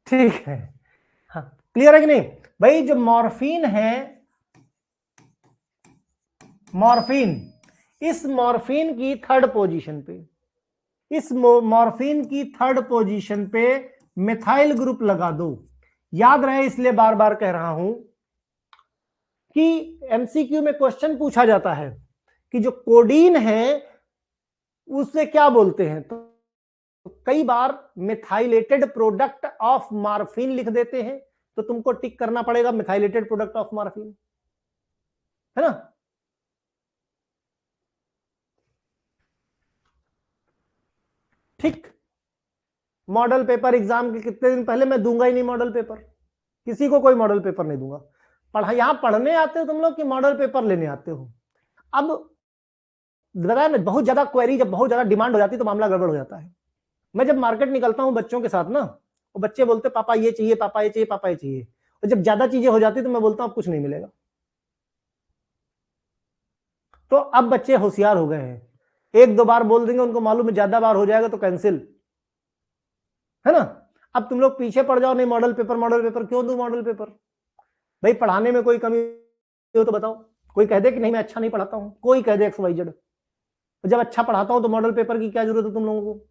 Speaker 1: ठीक है, हाँ क्लियर है कि नहीं भाई। जो मॉर्फिन है, मॉर्फिन, इस मॉर्फिन की थर्ड पोजीशन पे, इस मॉर्फिन की थर्ड पोजीशन पे मिथाइल ग्रुप लगा दो। याद रहे, इसलिए बार बार कह रहा हूं, कि एमसीक्यू में क्वेश्चन पूछा जाता है कि जो कोडीन है उससे क्या बोलते हैं, तो कई बार मिथाइलेटेड प्रोडक्ट ऑफ मॉर्फिन लिख देते हैं, तो तुमको टिक करना पड़ेगा मिथाइलेटेड प्रोडक्ट ऑफ मॉर्फिन, है ना। ठीक, मॉडल पेपर एग्जाम के कितने दिन पहले, मैं दूंगा ही नहीं मॉडल पेपर, किसी को कोई मॉडल पेपर नहीं दूंगा। यहां पढ़ने आते हो तुम लोग कि मॉडल पेपर लेने आते हो। अब बताया ना, बहुत ज्यादा क्वेरी, जब बहुत ज्यादा डिमांड हो जाती है तो मामला गड़बड़ हो जाता है। मैं जब मार्केट निकलता हूं बच्चों के साथ ना, वो बच्चे बोलते पापा ये चाहिए, पापा ये चाहिए, पापा ये चाहिए, और जब ज्यादा चीजें हो जाती तो मैं बोलता हूं अब कुछ नहीं मिलेगा। तो अब बच्चे होशियार हो गए हैं, एक दो बार बोल देंगे, उनको मालूम है ज्यादा बार हो जाएगा तो कैंसिल, है ना। अब तुम लोग पीछे पड़ जाओ, नहीं मॉडल पेपर, मॉडल पेपर क्यों दूं मॉडल पेपर, भाई पढ़ाने में कोई कमी हो तो बताओ। कोई कह दे कि नहीं मैं अच्छा नहीं पढ़ाता हूं, कोई कह दे XYZ, जब अच्छा पढ़ाता हूं तो मॉडल पेपर की क्या जरूरत है तुम लोगों को,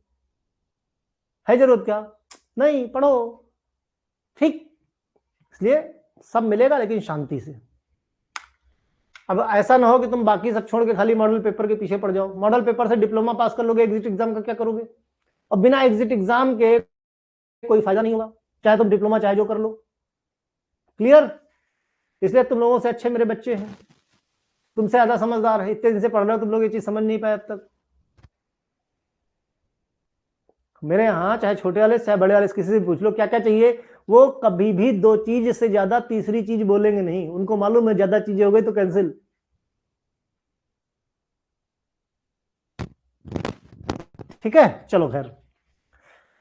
Speaker 1: है जरूरत क्या, नहीं पढ़ो, ठीक। इसलिए सब मिलेगा लेकिन शांति से। अब ऐसा ना हो कि तुम बाकी सब छोड़ के खाली मॉडल पेपर के पीछे पड़ जाओ। मॉडल पेपर से डिप्लोमा पास कर लोगे, एग्जिट एग्जाम का क्या करोगे, और बिना एग्जिट एग्जाम के कोई फायदा नहीं होगा, चाहे तुम डिप्लोमा चाहे जो कर लो। क्लियर। इसलिए तुम लोगों से अच्छे मेरे बच्चे हैं, तुमसे ज्यादा समझदार है, इतने दिन से पढ़ रहे हो तुम लोग ये चीज समझ नहीं पाए अब तक। मेरे यहाँ चाहे छोटे वाले चाहे बड़े वाले, किसी से पूछ लो क्या क्या चाहिए, वो कभी भी दो चीज से ज्यादा तीसरी चीज बोलेंगे नहीं, उनको मालूम है ज्यादा चीजें हो गई तो कैंसिल। ठीक है, चलो खैर,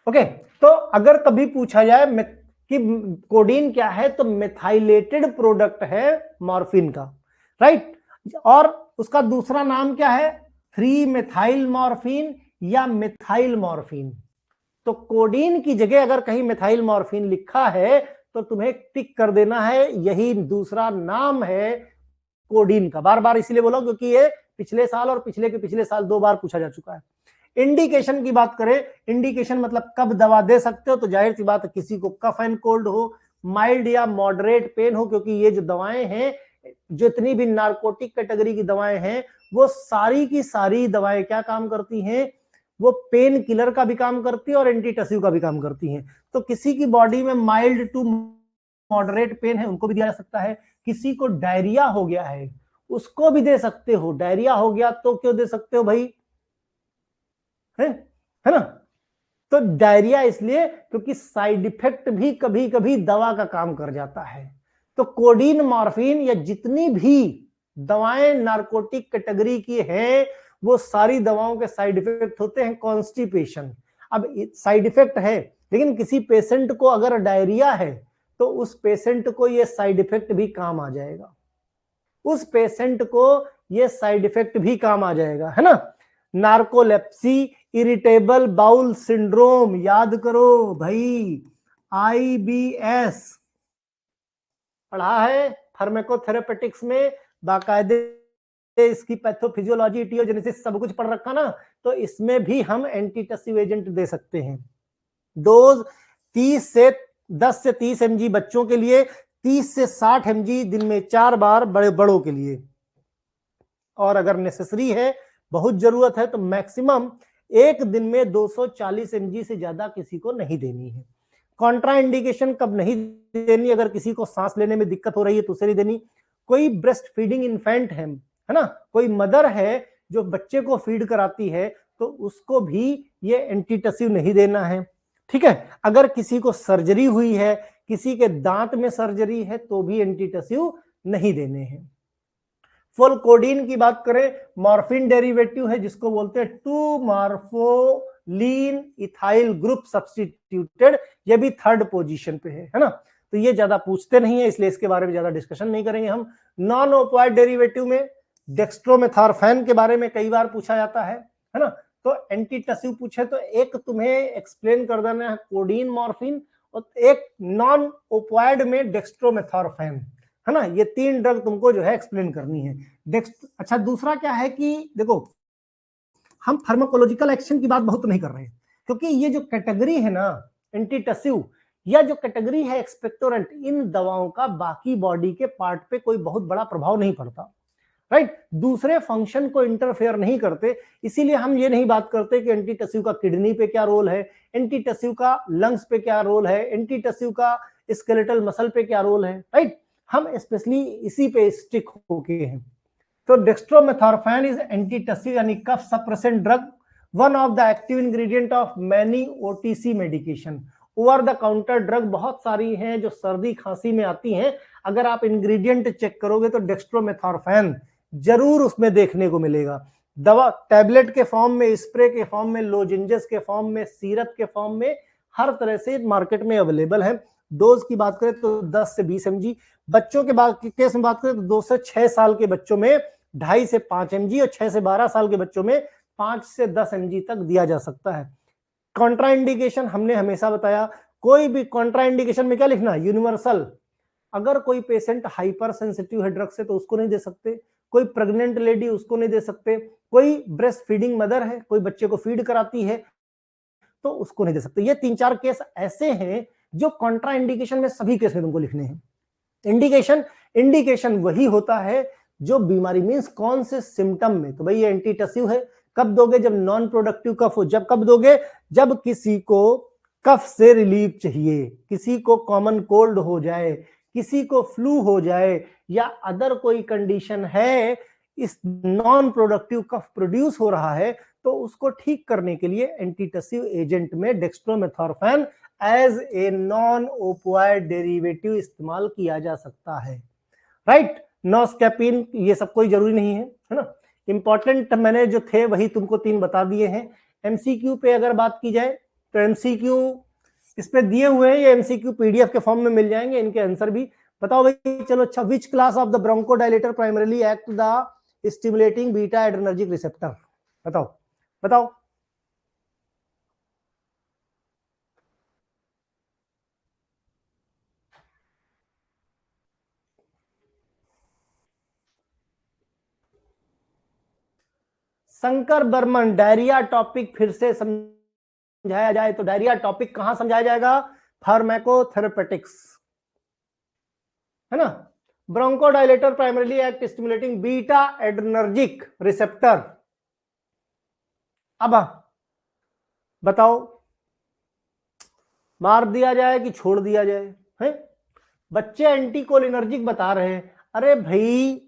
Speaker 1: ओके। तो अगर कभी पूछा जाए कि कोडीन क्या है, तो मिथाइलेटेड प्रोडक्ट है मॉर्फिन का, राइट। और उसका दूसरा नाम क्या है, 3 मिथाइल मॉर्फिन या मिथाइल मॉर्फिन। तो कोडीन की जगह अगर कहीं मिथाइल मॉर्फिन लिखा है तो तुम्हें टिक कर देना है, यही दूसरा नाम है कोडीन का। बार बार इसलिए बोला क्योंकि ये पिछले साल और पिछले के पिछले साल 2 बार पूछा जा चुका है। इंडिकेशन की बात करें, इंडिकेशन मतलब कब दवा दे सकते हो, तो जाहिर सी बात है किसी को कफ एंड कोल्ड हो, माइल्ड या मॉडरेट पेन हो, क्योंकि ये जो दवाएं हैं, जितनी भी नार्कोटिक कैटेगरी की दवाएं हैं, वो सारी की सारी दवाएं क्या काम करती हैं, वो पेन किलर का भी काम करती है और एंटीटसिव का भी काम करती हैं। तो किसी की बॉडी में माइल्ड टू मॉडरेट पेन है उनको भी दिया जा सकता है, किसी को डायरिया हो गया है उसको भी दे सकते हो। डायरिया हो गया तो क्यों दे सकते हो भाई, है ना। तो डायरिया इसलिए क्योंकि साइड इफेक्ट भी कभी कभी दवा का काम कर जाता है। तो कोडीन, मॉर्फिन या जितनी भी दवाएं नार्कोटिक कैटेगरी की हैं, वो सारी दवाओं के साइड इफेक्ट होते हैं कॉन्स्टिपेशन। अब साइड इफेक्ट है, लेकिन किसी पेशेंट को अगर डायरिया है तो उस पेशेंट को ये साइड इफेक्ट भी काम आ जाएगा, उस पेशेंट को ये साइड इफेक्ट भी काम आ जाएगा, है ना। नार्कोलेप्सी, इरिटेबल बाउल सिंड्रोम, याद करो भाई, IBS पढ़ा है फार्माकोथेरेपेटिक्स में, बाकायदे इसकी पैथोफिजियोलॉजी, इटियोजेनेसिस सब कुछ पढ़ रखा ना। तो इसमें भी हम एंटीटसिव एजेंट दे सकते हैं। डोज 10 से 30 mg बच्चों के लिए, 30 से 60 mg दिन में 4 बार बड़ों के लिए, और अगर नेसेसरी है, बहुत जरूरत है, तो मैक्सिमम एक दिन में 240 mg से ज्यादा किसी को नहीं देनी है। कॉन्ट्रा इंडिकेशन कब नहीं देनी, अगर किसी को सांस लेने में दिक्कत हो रही है तो उसे नहीं देनी। कोई ब्रेस्ट फीडिंग इन्फेंट है ना, कोई मदर है जो बच्चे को फीड कराती है, तो उसको भी ये एंटीटसिव नहीं देना है। ठीक है, अगर किसी को सर्जरी हुई है, किसी के दांत में सर्जरी है, तो भी एंटीटसिव नहीं देने हैं। फुल कोडीन की बात करें, मॉर्फिन डेरिवेटिव है जिसको बोलते हैं 2 मॉर्फोलीन इथाइल ग्रुप सब्स्टिट्यूटेड, ये भी 3rd पोजीशन पे है ना। तो ये ज्यादा पूछते नहीं है, इसलिए इसके बारे में ज्यादा डिस्कशन नहीं करेंगे हम। नॉन ओपियोइड डेरिवेटिव में डेक्स्ट्रोमेथॉर्फेन के बारे में कई बार पूछा जाता है ना। तो एंटीटसिव पूछे तो एक तुम्हें एक्सप्लेन कर देना है कोडीन, मॉर्फिन, और एक नॉन ओपियोइड में डेक्स्ट्रोमेथॉर्फेन, है ना। ये 3 ड्रग तुमको जो है एक्सप्लेन करनी है। अच्छा, दूसरा क्या है कि देखो, हम फार्माकोलॉजिकल एक्शन की बात बहुत नहीं कर रहे हैं, क्योंकि ये जो कैटेगरी है ना एंटीटसिव, या जो कैटेगरी है एक्सपेक्टोरेंट, इन दवाओं का बाकी बॉडी के पार्ट पे कोई बहुत बड़ा प्रभाव नहीं पड़ता, राइट, दूसरे फंक्शन को इंटरफेयर नहीं करते। इसीलिए हम ये नहीं बात करते कि एंटीटसिव का किडनी पे क्या रोल है, एंटीटसिव का लंग्स पे क्या रोल है, एंटीटसिव का स्केलेटल मसल पे क्या रोल है, राइट, हम स्पेशली इसी पे स्टिक होके हैं। तो डेक्स्ट्रोमेथॉर्फैन इज एंटीटसिव यानी cough suppressant drug, one of the active ingredient of many OTC medication. Over the counter drug बहुत सारी हैं जो सर्दी खांसी में आती हैं, अगर आप इंग्रेडिएंट चेक करोगे तो डेक्स्ट्रोमेथॉर्फैन जरूर उसमें देखने को मिलेगा। दवा टैबलेट के फॉर्म में, स्प्रे के फॉर्म में, लोजेंजेस के फॉर्म में, सिरप के फॉर्म में, हर तरह से मार्केट में अवेलेबल है। डोज की बात करें तो 10 से 20 mg, बच्चों के केस में बात करें तो 2 से 6 साल के बच्चों में 2.5 से 5 mg और 6 से 12 साल के बच्चों में 5 से 10 mg तक दिया जा सकता है। कॉन्ट्राइंडिकेशन हमने हमेशा बताया, कोई भी कॉन्ट्राइंडिकेशन में क्या लिखना, यूनिवर्सल। अगर कोई पेशेंट हाइपर सेंसिटिव है ड्रग से तो उसको नहीं दे सकते, कोई प्रेग्नेंट लेडी उसको नहीं दे सकते, कोई ब्रेस्ट फीडिंग मदर है, कोई बच्चे को फीड कराती है तो उसको नहीं दे सकते। ये 3-4 केस ऐसे हैं जो कॉन्ट्रा इंडिकेशन में सभी केस में तुमको लिखने हैं। इंडिकेशन वही होता है जो बीमारी मींस कौन से सिम्टम में, तो भाई ये एंटीटसिव है, कब दोगे, जब नॉन प्रोडक्टिव कफ हो, जब कब दोगे, जब किसी को कफ से रिलीफ चाहिए, किसी को कॉमन कोल्ड हो जाए, किसी को फ्लू हो जाए, या अदर कोई कंडीशन है, इस नॉन प्रोडक्टिव कफ प्रोड्यूस हो रहा है, तो उसको ठीक करने के लिए एंटीटसिव एजेंट में dextromethorphan as a non opioid derivative इस्तेमाल किया जा सकता है, राइट। नोस्कैपिन ये सब कोई जरूरी नहीं है ना, इंपॉर्टेंट मैंने जो थे वही तुमको 3 बता दिए हैं। एमसीक्यू पे अगर बात की जाए तो एमसीक्यू इस पे दिए हुए हैं, ये एमसीक्यू पीडीएफ के फॉर्म में मिल जाएंगे, इनके आंसर भी बताओ भाई। चलो अच्छा, which class of the bronchodilator primarily act the stimulating beta adrenergic receptor, बताओ बताओ। शंकर बर्मन, डायरिया टॉपिक फिर से समझाया जाए तो डायरिया टॉपिक कहां समझाया जाएगा, फार्माकोथेरेपेटिक्स, है ना। Bronchodilator primarily act stimulating beta adrenergic receptor. अब बताओ, मार दिया जाए कि छोड़ दिया जाए, है? बच्चे एंटीकोलिनर्जिक बता रहे हैं, अरे भाई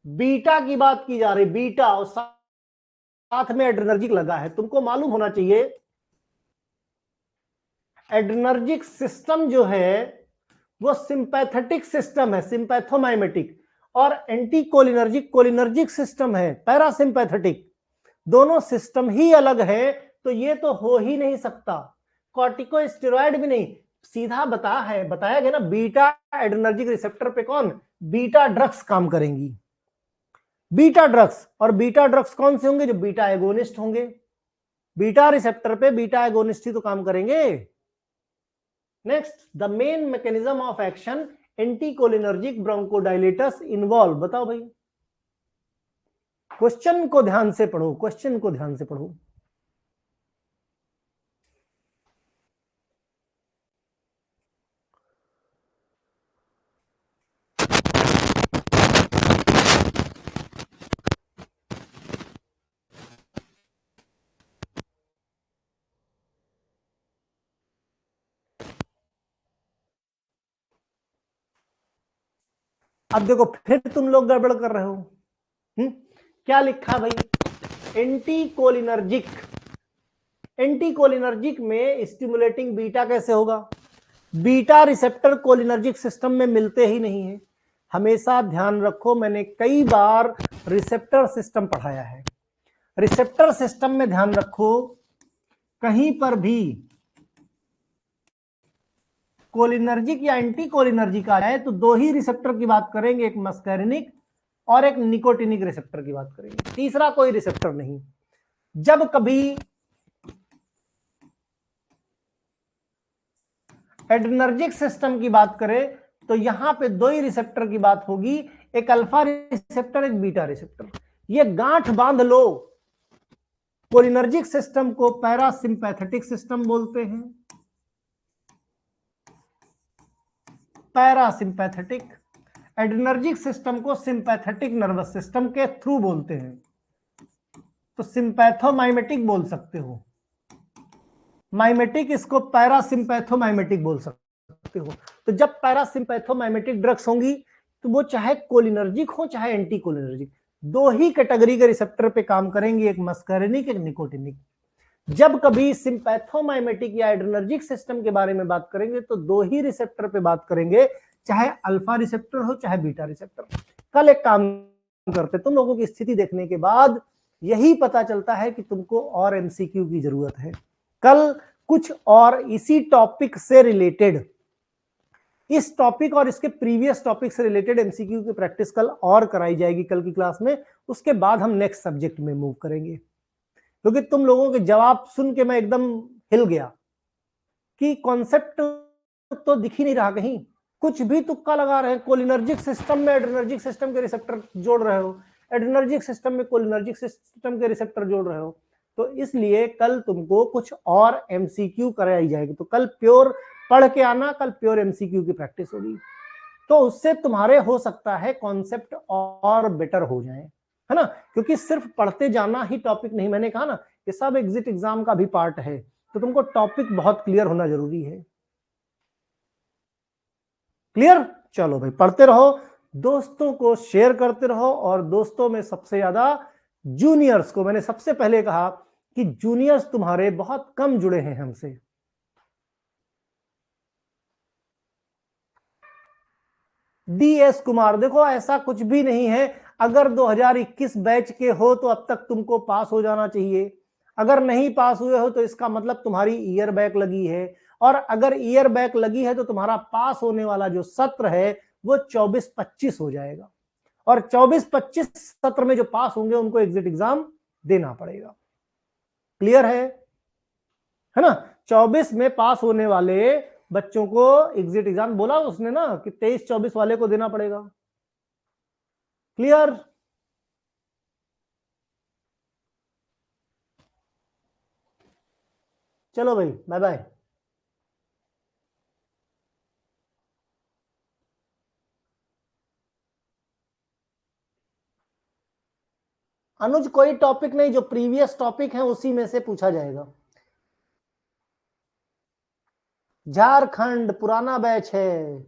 Speaker 1: बीटा की बात की जा रही, बीटा और साथ में एड्रेनर्जिक लगा है, तुमको मालूम होना चाहिए एड्रेनर्जिक सिस्टम जो है वो सिंपैथेटिक सिस्टम है, सिंपैथोमाइमेटिक, और एंटीकोलिनर्जिक कोलिनर्जिक सिस्टम है, पैरासिंपैथेटिक। दोनों सिस्टम ही अलग है, तो ये तो हो ही नहीं सकता। कॉर्टिकोस्टेरॉइड भी नहीं, सीधा बताया गया ना, बीटा एड्रेनर्जिक रिसेप्टर पे कौन, बीटा ड्रग्स काम करेंगी, बीटा ड्रग्स। और बीटा ड्रग्स कौन से होंगे, जो बीटा एगोनिस्ट होंगे, बीटा रिसेप्टर पे बीटा एगोनिस्ट ही तो काम करेंगे। Next, the main mechanism of action anticholinergic bronchodilators involve, बताओ भाई। क्वेश्चन को ध्यान से पढ़ो, क्वेश्चन को ध्यान से पढ़ो। अब देखो फिर तुम लोग गड़बड़ कर रहे हो। क्या लिखा भाई, एंटीकोलिनर्जिक, एंटीकोलिनर्जिक में स्टिमुलेटिंग बीटा कैसे होगा, बीटा रिसेप्टर कोलिनर्जिक सिस्टम में मिलते ही नहीं है। हमेशा ध्यान रखो, मैंने कई बार रिसेप्टर सिस्टम पढ़ाया है, रिसेप्टर सिस्टम में ध्यान रखो, कहीं पर भी कोलिनर्जिक या एंटी कोलिनर्जिक आ जाए तो 2 ही रिसेप्टर की बात करेंगे, एक मस्कैरिनिक और एक निकोटिनिक रिसेप्टर की बात करेंगे, तीसरा कोई रिसेप्टर नहीं। जब कभी एड्रेनर्जिक सिस्टम की बात करें तो यहां पे 2 ही रिसेप्टर की बात होगी, एक अल्फा रिसेप्टर, एक बीटा रिसेप्टर। ये गांठ बांध लो, कोलिनर्जिक सिस्टम को पैरासिम्पैथेटिक सिस्टम बोलते हैं, पैरासिम्पैथेटिक। एड्रेनर्जिक सिस्टम को सिंपैथेटिक नर्वस सिस्टम के थ्रू बोलते हैं, तो सिंपैथोमाइमेटिक बोल सकते हो, माइमेटिक इसको पैरासिम्पैथोमाइमेटिक बोल सकते हो। तो जब पैरासिम्पैथोमाइमेटिक ड्रग्स होंगी तो वो चाहे कोलिनर्जिक हो चाहे एंटी कोलिनर्जिक, दो ही कैटेगरी के रिसेप्टर पे काम करेंगी, एक मस्करिनिक एक निकोटिनिक। जब कभी सिंपैथोमाइमेटिक या एड्रेनर्जिक सिस्टम के बारे में बात करेंगे तो दो ही रिसेप्टर पे बात करेंगे, चाहे अल्फा रिसेप्टर हो चाहे बीटा रिसेप्टर। कल एक काम करते, तुम लोगों की स्थिति देखने के बाद यही पता चलता है कि तुमको और एमसीक्यू की जरूरत है। कल कुछ और इसी टॉपिक से रिलेटेड, इस टॉपिक और इसके प्रीवियस टॉपिक से रिलेटेड एमसीक्यू की प्रैक्टिस कल और कराई जाएगी कल की क्लास में। उसके बाद हम नेक्स्ट सब्जेक्ट में मूव करेंगे, क्योंकि तुम लोगों के जवाब सुन के मैं एकदम हिल गया कि कॉन्सेप्ट तो दिख ही नहीं रहा कहीं, कुछ भी तुक्का लगा रहे हैं। कोलिनर्जिक सिस्टम में एड्रेनर्जिक सिस्टम के रिसेप्टर जोड़ रहे हो, एड्रेनर्जिक सिस्टम में कोलिनर्जिक सिस्टम के रिसेप्टर जोड़ रहे हो। तो इसलिए कल तुमको कुछ और एमसीक्यू कराई जाएगी। तो कल प्योर पढ़ के आना, कल प्योर एमसीक्यू की प्रैक्टिस होगी, तो उससे तुम्हारे हो सकता है कॉन्सेप्ट और बेटर हो जाए, है ना। क्योंकि सिर्फ पढ़ते जाना ही टॉपिक नहीं, मैंने कहा ना ये सब एग्जिट एग्जाम का भी पार्ट है, तो तुमको टॉपिक बहुत क्लियर होना जरूरी है। क्लियर? चलो भाई, पढ़ते रहो, दोस्तों को शेयर करते रहो, और दोस्तों में सबसे ज्यादा जूनियर्स को। मैंने सबसे पहले कहा कि जूनियर्स तुम्हारे बहुत कम जुड़े हैं हमसे। DS कुमार, देखो ऐसा कुछ भी नहीं है, अगर 2021 बैच के हो तो अब तक तुमको पास हो जाना चाहिए। अगर नहीं पास हुए हो तो इसका मतलब तुम्हारी ईयर बैक लगी है, और अगर ईयर बैक लगी है तो तुम्हारा पास होने वाला जो सत्र है वो 24-25 हो जाएगा, और 24-25 सत्र में जो पास होंगे उनको एग्जिट एग्जाम देना पड़ेगा। क्लियर है ना। 24 में पास होने वाले बच्चों को एग्जिट एग्जाम, बोला उसने ना कि 23-24 वाले को देना पड़ेगा। क्लियर? चलो भाई, बाय बाय। अनुज, कोई टॉपिक नहीं, जो प्रीवियस टॉपिक है उसी में से पूछा जाएगा। झारखंड पुराना बैच है।